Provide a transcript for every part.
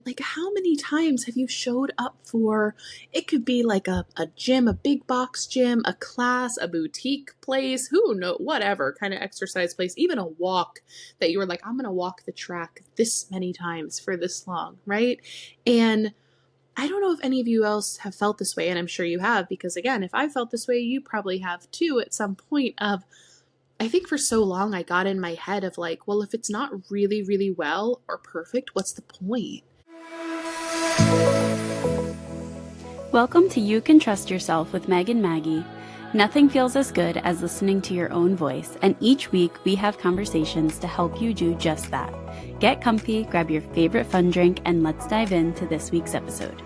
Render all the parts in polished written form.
Like, how many times have you showed up for, it could be like a gym, a big box gym, a class, a boutique place, who knows, whatever kind of exercise place, even a walk that you were like, I'm going to walk the track this many times for this long, right? And I don't know if any of you else have felt this way, and I'm sure you have, because again, if I felt this way, you probably have too at some point of, I think for so long I got in my head of like, well, if it's not really, really well or perfect, what's the point? Welcome to You Can Trust Yourself with Meg and Maggie. Nothing feels as good as listening to your own voice, and each week we have conversations to help you do just that. Get comfy, grab your favorite fun drink, and let's dive into this week's episode.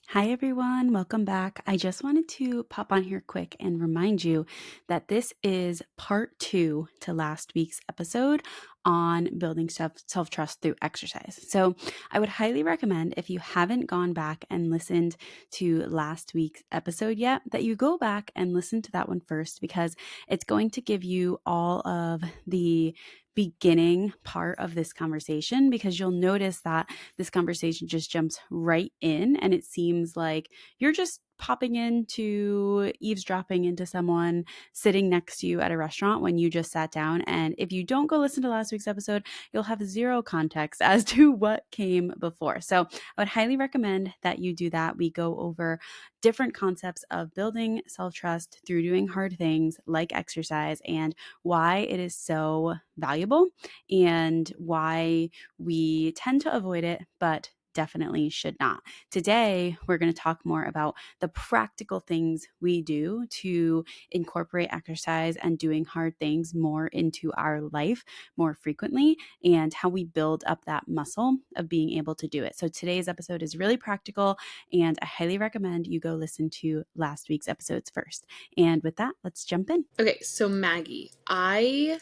Hi everyone, welcome back. I just wanted to pop on here quick and remind you that this is part 2 to last week's episode on building self-trust through exercise. So I would highly recommend, if you haven't gone back and listened to last week's episode yet, that you go back and listen to that one first, because it's going to give you all of the beginning part of this conversation, because you'll notice that this conversation just jumps right in, and it seems like you're just popping into eavesdropping into someone sitting next to you at a restaurant when you just sat down. And if you don't go listen to last week's episode, you'll have zero context as to what came before. So I would highly recommend that you do that. We go over different concepts of building self-trust through doing hard things like exercise, and why it is so valuable and why we tend to avoid it, but definitely should not. Today, we're going to talk more about the practical things we do to incorporate exercise and doing hard things more into our life more frequently, and how we build up that muscle of being able to do it. So today's episode is really practical, and I highly recommend you go listen to last week's episodes first. And with that, let's jump in. Okay, so Maggie, I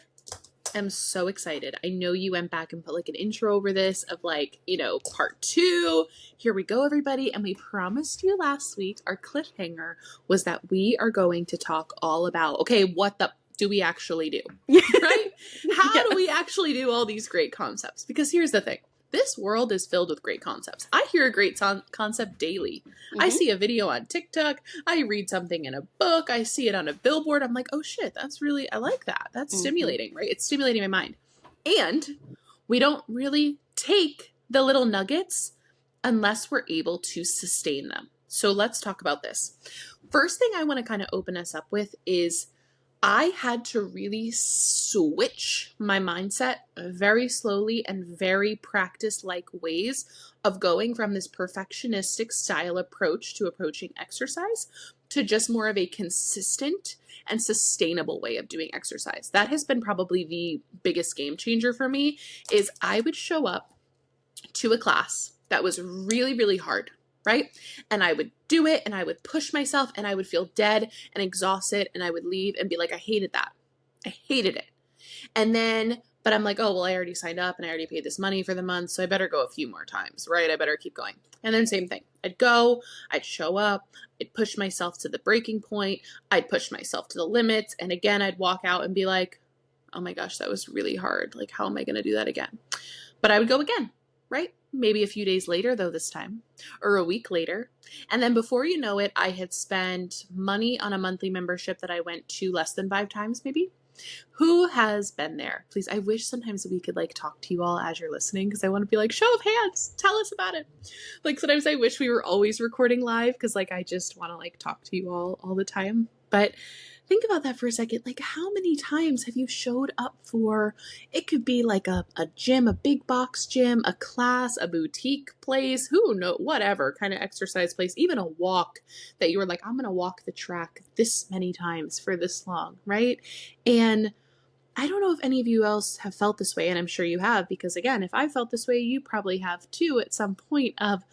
am so excited. I know you went back and put like an intro over this of like, part 2. Here we go, everybody. And we promised you last week, our cliffhanger was that we are going to talk all about, okay, what the do we actually do? Right? How do we actually do all these great concepts? Because here's the thing. This world is filled with great concepts. I hear a great concept daily. I see a video on TikTok. I read something in a book. I see it on a billboard. I'm like, oh shit, that's really, I like that. That's stimulating, right? It's stimulating my mind. And we don't really take the little nuggets unless we're able to sustain them. So let's talk about this. First thing I want to kind of open us up with is I had to really switch my mindset very slowly and very practice-like ways of going from this perfectionistic style approach to approaching exercise to just more of a consistent and sustainable way of doing exercise. That has been probably the biggest game changer for me. Is I would show up to a class that was really, really hard, right? And I would do it and I would push myself and I would feel dead and exhausted and I would leave and be like, I hated that. I hated it. And then, but I'm like, oh, well, I already signed up and I already paid this money for the month, so I better go a few more times, right? I better keep going. And then same thing. I'd go, I'd show up, I'd push myself to the breaking point, I'd push myself to the limits, and again, I'd walk out and be like, oh my gosh, that was really hard. Like, how am I going to do that again? But I would go again, right? Maybe a few days later, though, this time, or a week later. And then before you know it, I had spent money on a monthly membership that I went to less than 5 times, maybe. Who has been there? Please, I wish sometimes we could like talk to you all as you're listening, because I want to be like, show of hands, tell us about it. Like sometimes I wish we were always recording live, because like I just want to like talk to you all the time. But think about that for a second. Like, how many times have you showed up for, it could be like a gym, a big box gym, a class, a boutique place, who knows, whatever kind of exercise place, even a walk that you were like, I'm going to walk the track this many times for this long, right? And I don't know if any of you else have felt this way, and I'm sure you have, because again, if I felt this way, you probably have too at some point of,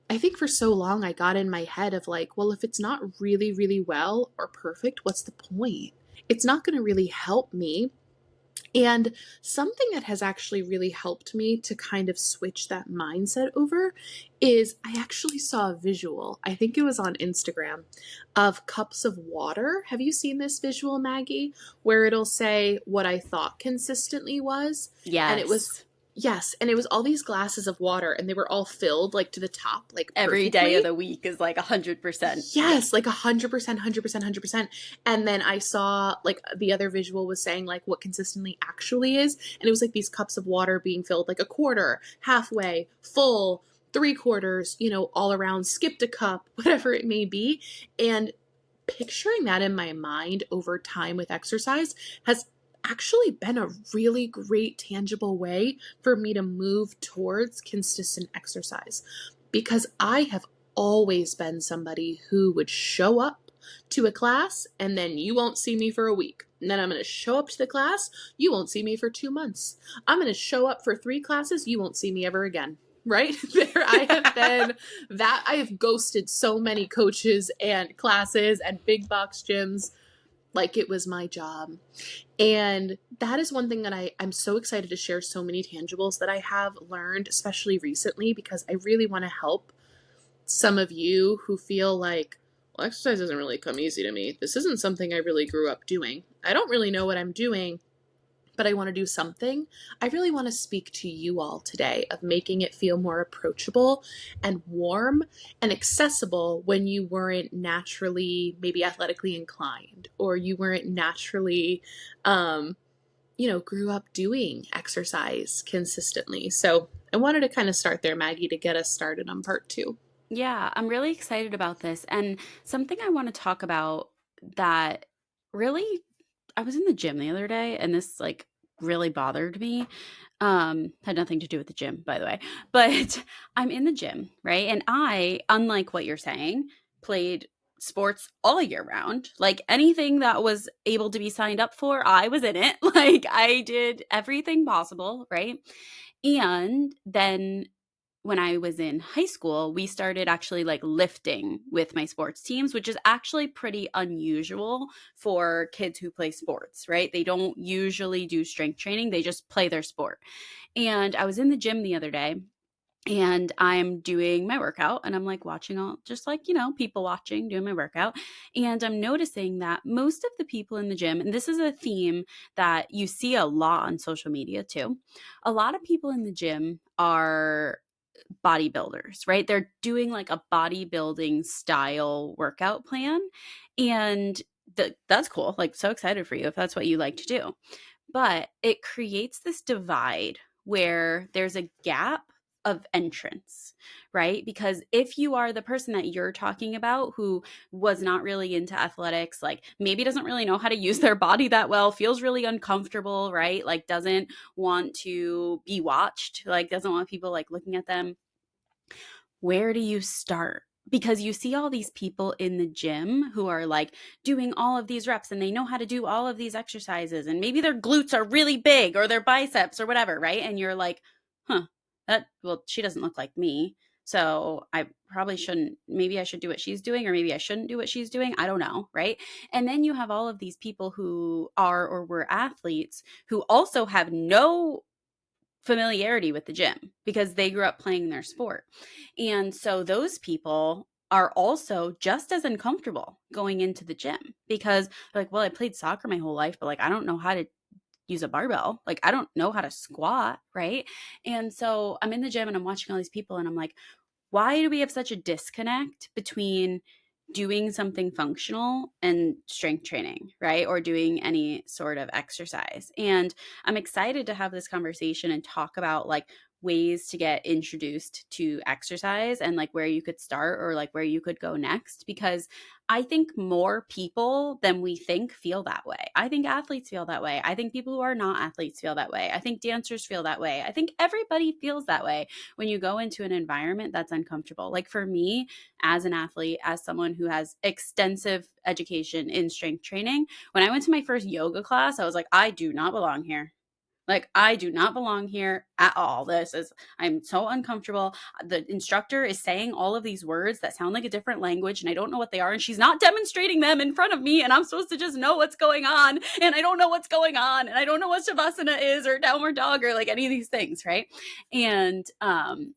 I think for so long I got in my head of like, well, if it's not really, really well or perfect, what's the point? It's not going to really help me. And something that has actually really helped me to kind of switch that mindset over is I actually saw a visual, I think it was on Instagram, of cups of water. Have you seen this visual, Maggie? Where it'll say what I thought consistently was. Yes. And it was Yes, and it was all these glasses of water, and they were all filled like to the top, like Every day of perfectly. the week is like 100%. Yeah. Yes, like 100%, 100%, 100%. And then I saw like the other visual was saying like what consistently actually is. And it was like these cups of water being filled like a quarter, halfway, full, three quarters, all around, skipped a cup, whatever it may be. And picturing that in my mind over time with exercise has actually been a really great tangible way for me to move towards consistent exercise, because I have always been somebody who would show up to a class and then you won't see me for a week. And then I'm going to show up to the class, you won't see me for 2 months. I'm going to show up for 3 classes, you won't see me ever again. Right there, I have been that. I have ghosted so many coaches and classes and big box gyms like it was my job. And that is one thing that I'm so excited to share so many tangibles that I have learned, especially recently, because I really want to help some of you who feel like, well, exercise doesn't really come easy to me. This isn't something I really grew up doing. I don't really know what I'm doing, but I want to do something. I really want to speak to you all today of making it feel more approachable and warm and accessible when you weren't naturally maybe athletically inclined, or you weren't naturally, grew up doing exercise consistently. So I wanted to kind of start there, Maggie, to get us started on part two. Yeah, I'm really excited about this. And something I want to talk about that really, I was in the gym the other day and this like really bothered me. Had nothing to do with the gym, by the way. But I'm in the gym, right? And I, unlike what you're saying, played sports all year round. Like anything that was able to be signed up for, I was in it. Like I did everything possible, right? And then when I was in high school, we started actually like lifting with my sports teams, which is actually pretty unusual for kids who play sports, right? They don't usually do strength training, they just play their sport. And I was in the gym the other day and I'm doing my workout and I'm like watching all just like, people watching, doing my workout. And I'm noticing that most of the people in the gym, and this is a theme that you see a lot on social media too, a lot of people in the gym are bodybuilders, right? They're doing like a bodybuilding style workout plan. And that's cool. Like, so excited for you if that's what you like to do. But it creates this divide where there's a gap of entrance, right? Because if you are the person that you're talking about who was not really into athletics, like maybe doesn't really know how to use their body that well, feels really uncomfortable, right? Like doesn't want to be watched, like doesn't want people like looking at them, where do you start? Because you see all these people in the gym who are like doing all of these reps and they know how to do all of these exercises and maybe their glutes are really big or their biceps or whatever, right? And you're like, well, she doesn't look like me. So I probably shouldn't, maybe I should do what she's doing, or maybe I shouldn't do what she's doing. I don't know, right? And then you have all of these people who are or were athletes who also have no familiarity with the gym because they grew up playing their sport. And so those people are also just as uncomfortable going into the gym because like, well, I played soccer my whole life, but like I don't know how to use a barbell. Like I don't know how to squat, right? And so I'm in the gym and I'm watching all these people and I'm like, why do we have such a disconnect between doing something functional and strength training, right? Or doing any sort of exercise. And I'm excited to have this conversation and talk about like ways to get introduced to exercise and like where you could start or like where you could go next, because I think more people than we think feel that way. I think athletes feel that way. I think people who are not athletes feel that way. I think dancers feel that way. I think everybody feels that way when you go into an environment that's uncomfortable. Like for me, as an athlete, as someone who has extensive education in strength training, when I went to my first yoga class, I was like, I do not belong here. Like, I do not belong here at all. I'm so uncomfortable. The instructor is saying all of these words that sound like a different language, and I don't know what they are. And she's not demonstrating them in front of me, and I'm supposed to just know what's going on. And I don't know what's going on. And I don't know what Shavasana is or downward dog or like any of these things, right? And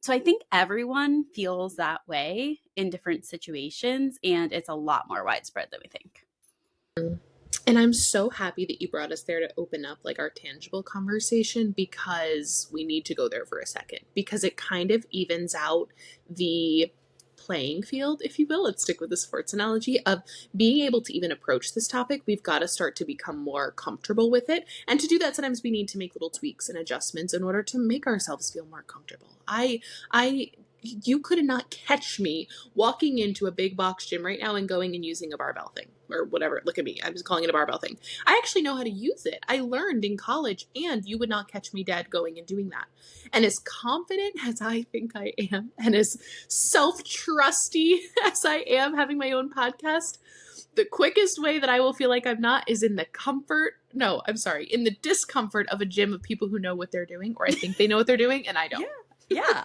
so I think everyone feels that way in different situations, and it's a lot more widespread than we think. And I'm so happy that you brought us there to open up like our tangible conversation, because we need to go there for a second, because it kind of evens out the playing field, if you will. Let's stick with the sports analogy of being able to even approach this topic. We've got to start to become more comfortable with it. And to do that, sometimes we need to make little tweaks and adjustments in order to make ourselves feel more comfortable. You could not catch me walking into a big box gym right now and going and using a barbell thing or whatever. Look at me. I'm just calling it a barbell thing. I actually know how to use it. I learned in college, and you would not catch me dead going and doing that. And as confident as I think I am, and as self-trusty as I am having my own podcast, the quickest way that I will feel like I'm not is in the discomfort of a gym of people who know what they're doing, or I think they know what they're doing, and I don't. Yeah.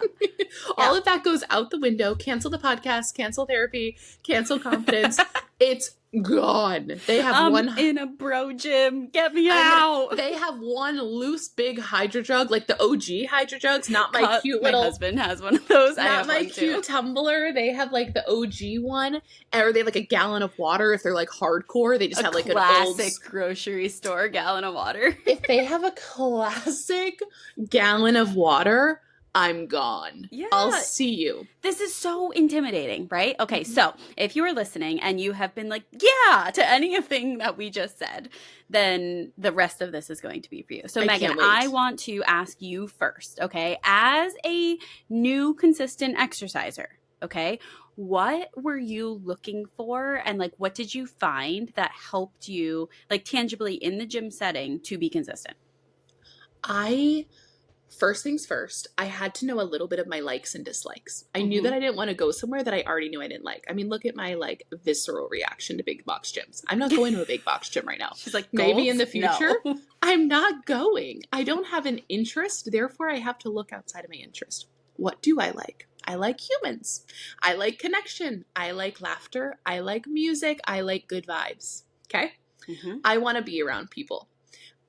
All of that goes out the window. Cancel the podcast, cancel therapy, cancel confidence. It's gone. They have in a bro gym. Get me out. They have one loose big hydro jug, like the OG hydro jugs, not my cute little. My husband has one of those. Not I have my one cute too. tumbler. They have like the OG one, or they have like a gallon of water if they're like hardcore. They just have like an old classic grocery store gallon of water. If they have a classic gallon of water, I'm gone. Yeah. I'll see you. This is so intimidating, right? Okay, so if you are listening and you have been like, yeah, to anything that we just said, then the rest of this is going to be for you. So Megan, I want to ask you first, okay? As a new consistent exerciser, okay, what were you looking for, and like what did you find that helped you like tangibly in the gym setting to be consistent? First things first, I had to know a little bit of my likes and dislikes. I knew that I didn't want to go somewhere that I already knew I didn't like. I mean, look at my like visceral reaction to big box gyms. I'm not going to a big box gym right now. She's like, maybe in the future. No. I'm not going. I don't have an interest. Therefore, I have to look outside of my interest. What do I like? I like humans. I like connection. I like laughter. I like music. I like good vibes. Okay? I want to be around people.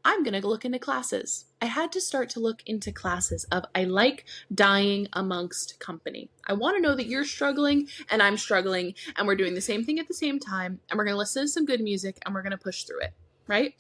I'm going to look into classes. I had to start to look into classes of I like dying amongst company. I want to know that you're struggling and I'm struggling and we're doing the same thing at the same time, and we're going to listen to some good music and we're going to push through it, right?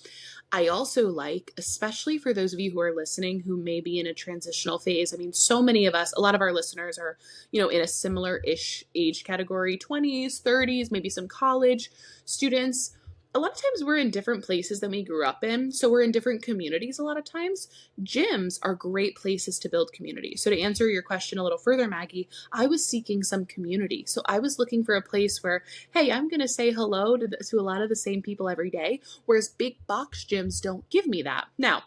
I also like, especially for those of you who are listening who may be in a transitional phase. I mean, so many of us, a lot of our listeners are, in a similar-ish age category, 20s, 30s, maybe some college students. A lot of times we're in different places than we grew up in. So we're in different communities a lot of times. Gyms are great places to build community. So to answer your question a little further, Maggie, I was seeking some community. So I was looking for a place where, hey, I'm going to say hello to a lot of the same people every day, whereas big box gyms don't give me that. Now,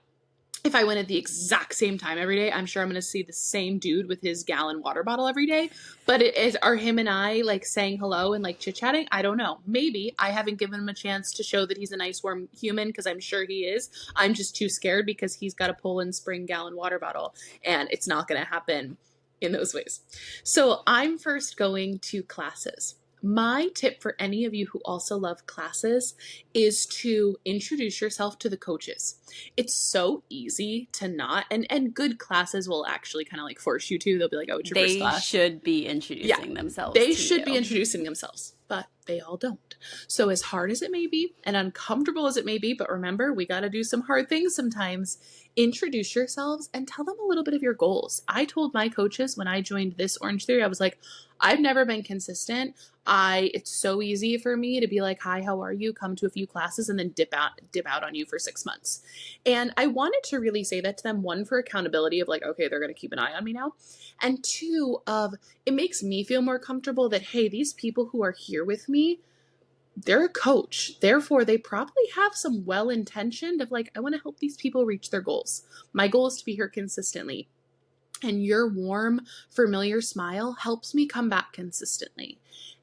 if I went at the exact same time every day, I'm sure I'm going to see the same dude with his gallon water bottle every day. But are him and I like saying hello and like chit-chatting? I don't know. Maybe I haven't given him a chance to show that he's a nice warm human, because I'm sure he is. I'm just too scared because he's got a Poland Spring gallon water bottle, and it's not going to happen in those ways. So I'm first going to classes. My tip for any of you who also love classes is to introduce yourself to the coaches. It's so easy to not, and good classes will actually kind of like force you to. They'll be like, oh, it's your first class. They should be introducing themselves. They should be introducing themselves, but they all don't. So as hard as it may be and uncomfortable as it may be, but remember, we got to do some hard things sometimes. Introduce yourselves and tell them a little bit of your goals. I told my coaches when I joined this Orange Theory, I was like, I've never been consistent. It's so easy for me to be like, hi, how are you? Come to a few classes and then dip out on you for 6 months. And I wanted to really say that to them, one, for accountability of like, okay, they're going to keep an eye on me now. And two, of it makes me feel more comfortable that, hey, these people who are here with me, they're a coach. Therefore, they probably have some well-intentioned of like, I want to help these people reach their goals. My goal is to be here consistently. And your warm, familiar smile helps me come back consistently.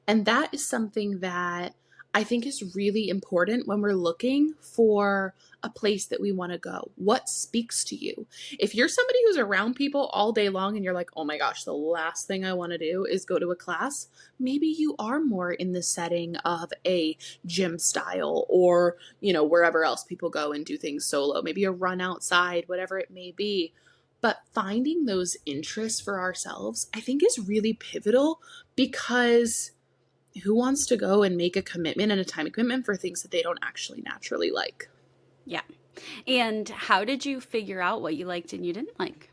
And that is something that I think is really important when we're looking for a place that we want to go. What speaks to you? If you're somebody who's around people all day long and you're like, oh my gosh, the last thing I want to do is go to a class, maybe you are more in the setting of a gym style or, wherever else people go and do things solo, maybe a run outside, whatever it may be. But finding those interests for ourselves, I think, is really pivotal, because who wants to go and make a commitment and a time commitment for things that they don't actually naturally like? Yeah. And how did you figure out what you liked and you didn't like?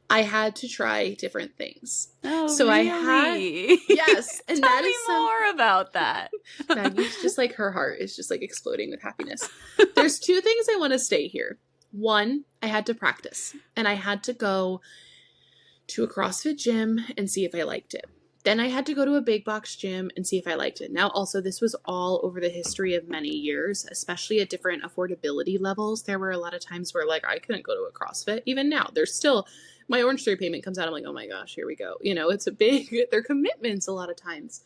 I had to try different things. Oh, So I had, really? yes, and Tell that me is more about that. Maggie's just like, her heart is just like exploding with happiness. There's two things I want to stay here. One, I had to practice, and I had to go to a CrossFit gym and see if I liked it. Then I had to go to a big box gym and see if I liked it. Now, also, this was all over the history of many years, especially at different affordability levels. There were a lot of times where, like, I couldn't go to a CrossFit. Even now, there's still, my Orange Theory payment comes out. I'm like, oh my gosh, here we go. You know, it's a big, they're commitments a lot of times.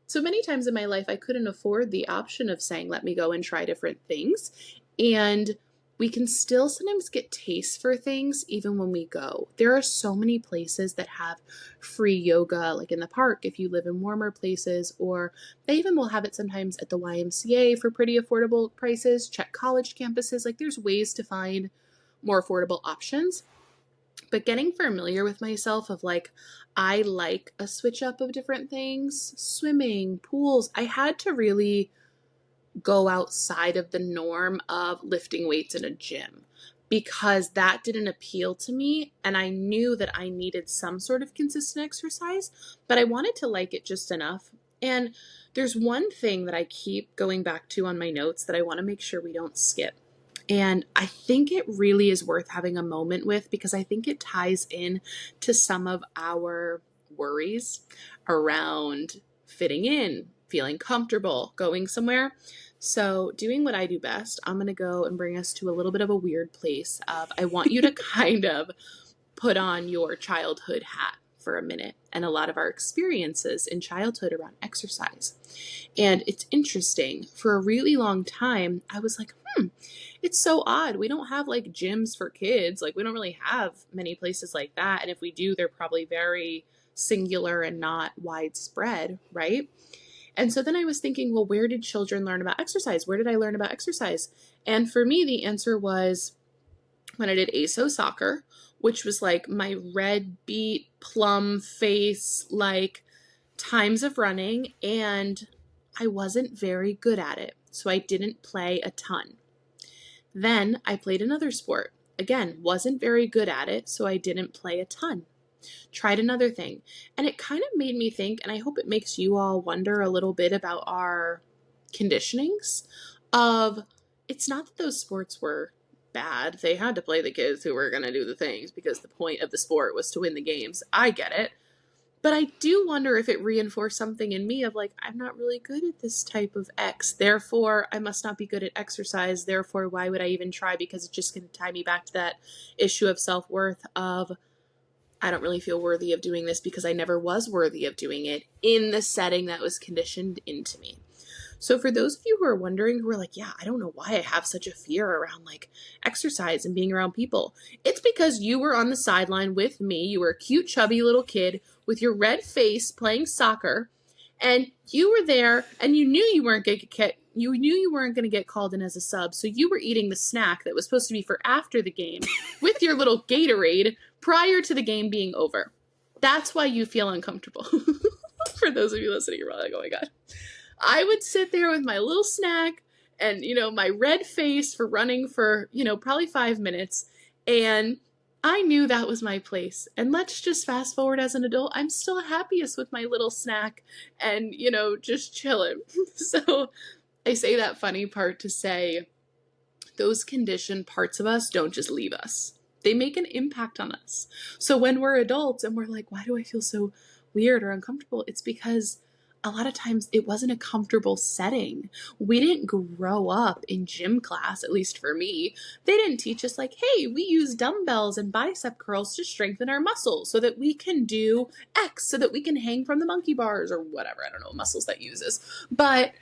So many times in my life, I couldn't afford the option of saying, let me go and try different things. And we can still sometimes get tastes for things even when we go. There are so many places that have free yoga, like in the park if you live in warmer places, or they even will have it sometimes at the YMCA for pretty affordable prices. Check college campuses. Like, there's ways to find more affordable options. But getting familiar with myself of like, I like a switch up of different things, swimming, pools. I had to really go outside of the norm of lifting weights in a gym because that didn't appeal to me. And I knew that I needed some sort of consistent exercise, but I wanted to like it just enough. And there's one thing that I keep going back to on my notes that I want to make sure we don't skip. And I think it really is worth having a moment with because I think it ties in to some of our worries around fitting in, feeling comfortable, going somewhere. So doing what I do best, I'm going to go and bring us to a little bit of a weird place of I want you to kind of put on your childhood hat for a minute and a lot of our experiences in childhood around exercise. And it's interesting. For a really long time, I was like, it's so odd. We don't have like gyms for kids. Like, we don't really have many places like that. And if we do, they're probably very singular and not widespread, right? And so then I was thinking, well, where did children learn about exercise? Where did I learn about exercise? And for me, the answer was when I did ASO soccer, which was like my red beet, plum face, like times of running. And I wasn't very good at it. So I didn't play a ton. Then I played another sport. Again, wasn't very good at it, so I didn't play a ton. Tried another thing. And it kind of made me think, and I hope it makes you all wonder a little bit about our conditionings of it's not that those sports were bad. They had to play the kids who were going to do the things because the point of the sport was to win the games. I get it. But I do wonder if it reinforced something in me of like, I'm not really good at this type of X. Therefore, I must not be good at exercise. Therefore, why would I even try? Because it's just going to tie me back to that issue of self-worth of I don't really feel worthy of doing this because I never was worthy of doing it in the setting that was conditioned into me. So for those of you who are wondering, who are like, yeah, I don't know why I have such a fear around like exercise and being around people. It's because you were on the sideline with me. You were a cute, chubby little kid with your red face playing soccer. And you were there and you knew you weren't going to get called in as a sub. So you were eating the snack that was supposed to be for after the game with your little Gatorade prior to the game being over. That's why you feel uncomfortable. For those of you listening, you're probably like, oh my God. I would sit there with my little snack and, my red face for running for, probably 5 minutes. And I knew that was my place. And let's just fast forward as an adult. I'm still happiest with my little snack and, just chilling. So I say that funny part to say those conditioned parts of us don't just leave us. They make an impact on us. So when we're adults and we're like, why do I feel so weird or uncomfortable? It's because a lot of times it wasn't a comfortable setting. We didn't grow up in gym class, at least for me. They didn't teach us like, hey, we use dumbbells and bicep curls to strengthen our muscles so that we can do X, so that we can hang from the monkey bars or whatever. I don't know what muscles that uses. But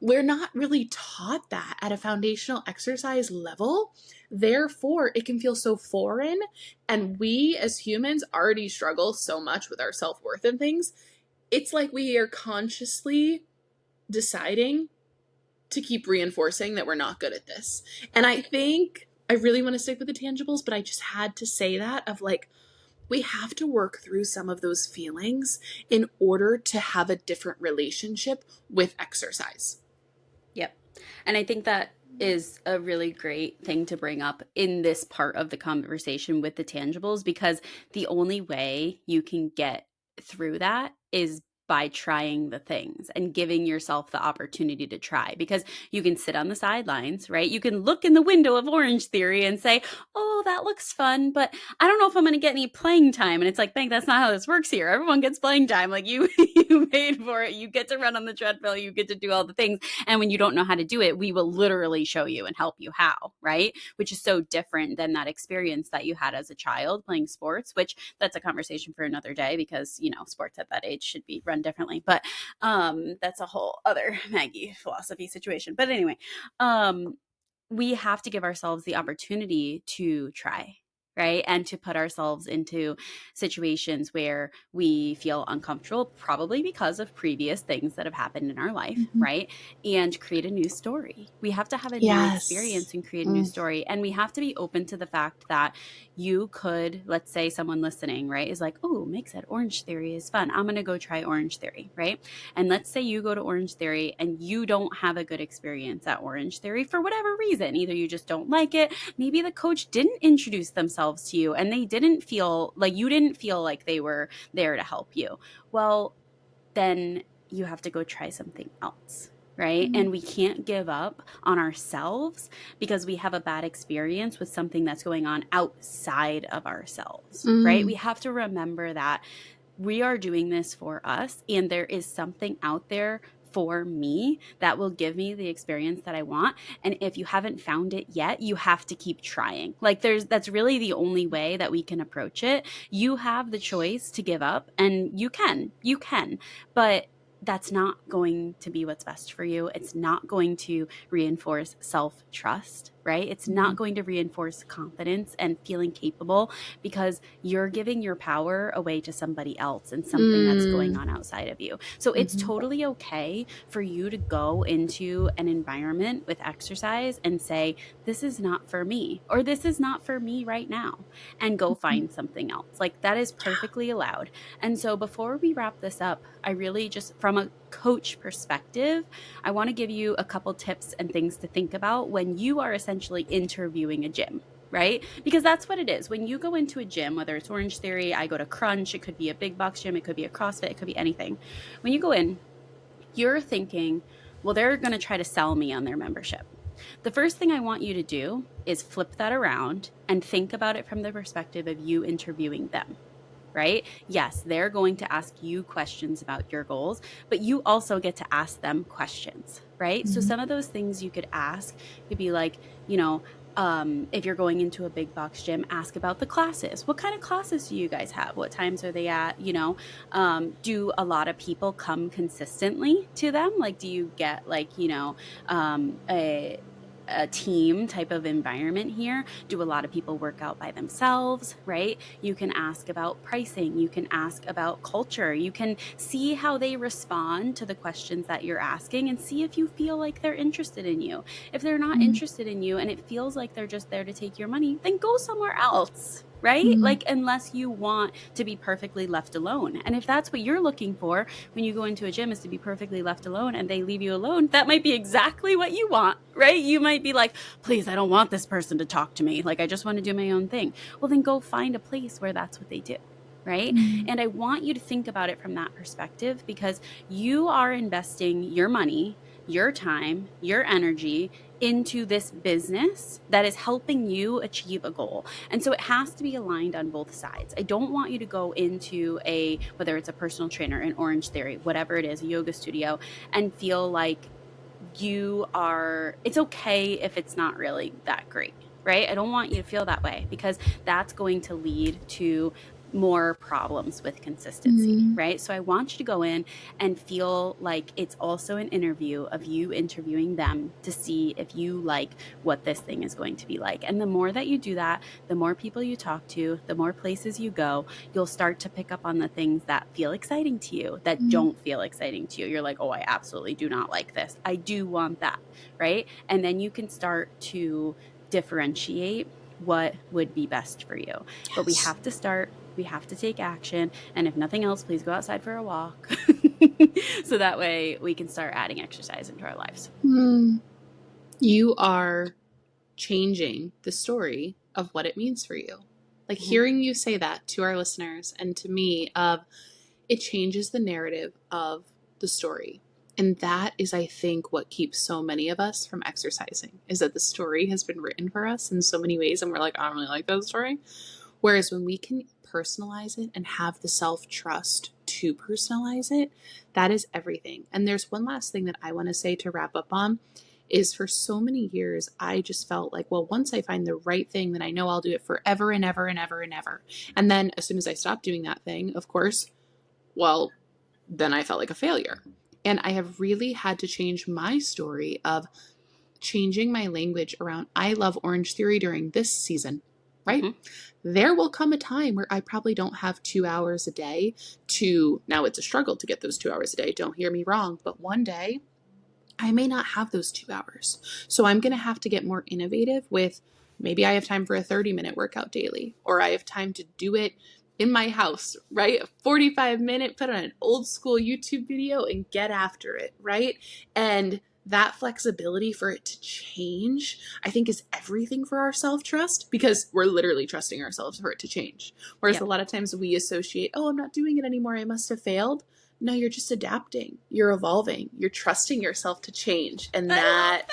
we're not really taught that at a foundational exercise level. Therefore, it can feel so foreign. And we as humans already struggle so much with our self-worth and things. It's like we are consciously deciding to keep reinforcing that we're not good at this. And I think I really want to stick with the tangibles, but I just had to say that of like, we have to work through some of those feelings in order to have a different relationship with exercise. Yep. And I think that is a really great thing to bring up in this part of the conversation with the tangibles, because the only way you can get through that is by trying the things and giving yourself the opportunity to try. Because you can sit on the sidelines, right? You can look in the window of Orange Theory and say, oh, that looks fun, but I don't know if I'm going to get any playing time. And it's like, bang, that's not how this works here. Everyone gets playing time. Like you paid for it. You get to run on the treadmill. You get to do all the things. And when you don't know how to do it, we will literally show you and help you how, right? Which is so different than that experience that you had as a child playing sports, which that's a conversation for another day, because, sports at that age should be run differently. But that's a whole other Maggie philosophy situation. But anyway, we have to give ourselves the opportunity to try, right? And to put ourselves into situations where we feel uncomfortable, probably because of previous things that have happened in our life, Mm-hmm. right? And create a new story. We have to have a new Yes. experience and create a new story. And we have to be open to the fact that you could, let's say someone listening, right, is like, oh, Meg said Orange Theory is fun. I'm going to go try Orange Theory, right? And let's say you go to Orange Theory and you don't have a good experience at Orange Theory for whatever reason. Either you just don't like it, maybe the coach didn't introduce themselves to you and they didn't feel like you didn't feel like they were there to help you. Well, then you have to go try something else, right? Mm-hmm. And we can't give up on ourselves because we have a bad experience with something that's going on outside of ourselves, right? We have to remember that we are doing this for us, and there is something out there for me that will give me the experience that I want. And if you haven't found it yet, you have to keep trying. Like that's really the only way that we can approach it. You have the choice to give up, and you can, but that's not going to be what's best for you. It's not going to reinforce self-trust, right? It's Mm-hmm. not going to reinforce confidence and feeling capable, because you're giving your power away to somebody else and something that's going on outside of you. So it's Mm-hmm. totally okay for you to go into an environment with exercise and say, this is not for me, or this is not for me right now, and go find something else. Like, that is perfectly allowed. And so before we wrap this up, I really just, from a coach perspective, I want to give you a couple tips and things to think about when you are essentially interviewing a gym, right? Because that's what it is. When you go into a gym, whether it's Orange Theory, I go to Crunch, it could be a big box gym, it could be a CrossFit, it could be anything. When you go in, you're thinking, well, they're going to try to sell me on their membership. The first thing I want you to do is flip that around and think about it from the perspective of you interviewing them, right? Yes, they're going to ask you questions about your goals, but you also get to ask them questions, right? So Mm-hmm. some of those things you could ask could be like, if you're going into a big box gym, ask about the classes. What kind of classes do you guys have? What times are they at? Do a lot of people come consistently to them? Like, do you get like, a team type of environment here? Do a lot of people work out by themselves, right? You can ask about pricing. You can ask about culture. You can see how they respond to the questions that you're asking and see if you feel like they're interested in you. If they're not interested in you and it feels like they're just there to take your money, then go somewhere else, right? Mm-hmm. Like, unless you want to be perfectly left alone. And if that's what you're looking for when you go into a gym, is to be perfectly left alone, and they leave you alone, that might be exactly what you want, right? You might be like, please, I don't want this person to talk to me. Like, I just want to do my own thing. Well, then go find a place where that's what they do. Right. Mm-hmm. And I want you to think about it from that perspective, because you are investing your money, your time, your energy into this business that is helping you achieve a goal. And so it has to be aligned on both sides. I don't want you to go into whether it's a personal trainer, an Orange Theory, whatever it is, a yoga studio, and feel like it's okay if it's not really that great, right? I don't want you to feel that way, because that's going to lead to more problems with consistency, Mm-hmm. right? So I want you to go in and feel like it's also an interview of you interviewing them to see if you like what this thing is going to be like. And the more that you do that, the more people you talk to, the more places you go, you'll start to pick up on the things that feel exciting to you, that don't feel exciting to you. You're like, oh, I absolutely do not like this. I do want that, right? And then you can start to differentiate what would be best for you. But we Yes. have to start We have to take action. And if nothing else, please go outside for a walk. So that way we can start adding exercise into our lives. You are changing the story of what it means for you. Like hearing you say that to our listeners and to me, of it changes the narrative of the story. And that is, I think, what keeps so many of us from exercising, is that the story has been written for us in so many ways. And we're like, I don't really like that story. Whereas when we can personalize it and have the self-trust to personalize it, that is everything. And there's one last thing that I want to say to wrap up on, is for so many years, I just felt like, well, once I find the right thing, then I know I'll do it forever and ever and ever and ever. And then as soon as I stopped doing that thing, of course, well, then I felt like a failure. And I have really had to change my story of changing my language around, I love Orange Theory during this season, right? There will come a time where I probably don't have 2 hours a day to, now it's a struggle to get those 2 hours a day, don't hear me wrong, but one day I may not have those 2 hours. So I'm going to have to get more innovative with, maybe I have time for a 30-minute workout daily, or I have time to do it in my house, right? A 45-minute, put on an old school YouTube video and get after it, right? And that flexibility for it to change, I think, is everything for our self-trust, because we're literally trusting ourselves for it to change. Whereas a lot of times we associate, oh, I'm not doing it anymore, I must have failed. No, you're just adapting. You're evolving. You're trusting yourself to change. And that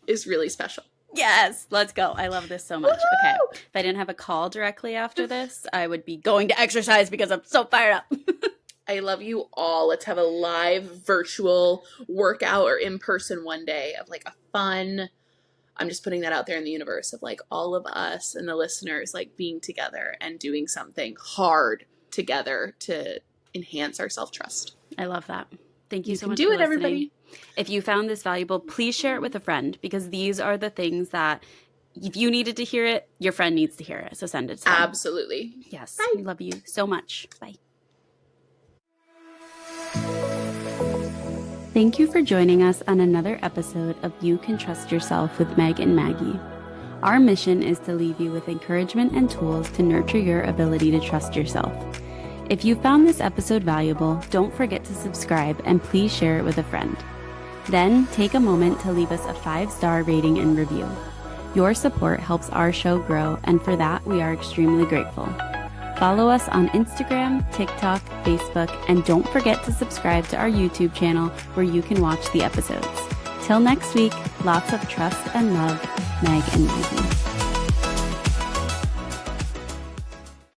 is really special. Yes, let's go. I love this so much. Woo-hoo! Okay. If I didn't have a call directly after this, I would be going to exercise because I'm so fired up. I love you all. Let's have a live virtual workout or in person one day of like a fun, I'm just putting that out there in the universe, of like all of us and the listeners like being together and doing something hard together to enhance our self-trust. I love that. Thank you so much. Do it, everybody. If you found this valuable, please share it with a friend, because these are the things that if you needed to hear it, your friend needs to hear it. So send it to them. Absolutely. Yes. Bye. We love you so much. Bye. Thank you for joining us on another episode of You Can Trust Yourself with Meg and Maggie. Our mission is to leave you with encouragement and tools to nurture your ability to trust yourself. If you found this episode valuable, don't forget to subscribe and please share it with a friend. Then take a moment to leave us a 5-star rating and review. Your support helps our show grow, and for that we are extremely grateful. Follow us on Instagram, TikTok, Facebook, and don't forget to subscribe to our YouTube channel where you can watch the episodes. Till next week, lots of trust and love, Meg and Maggie.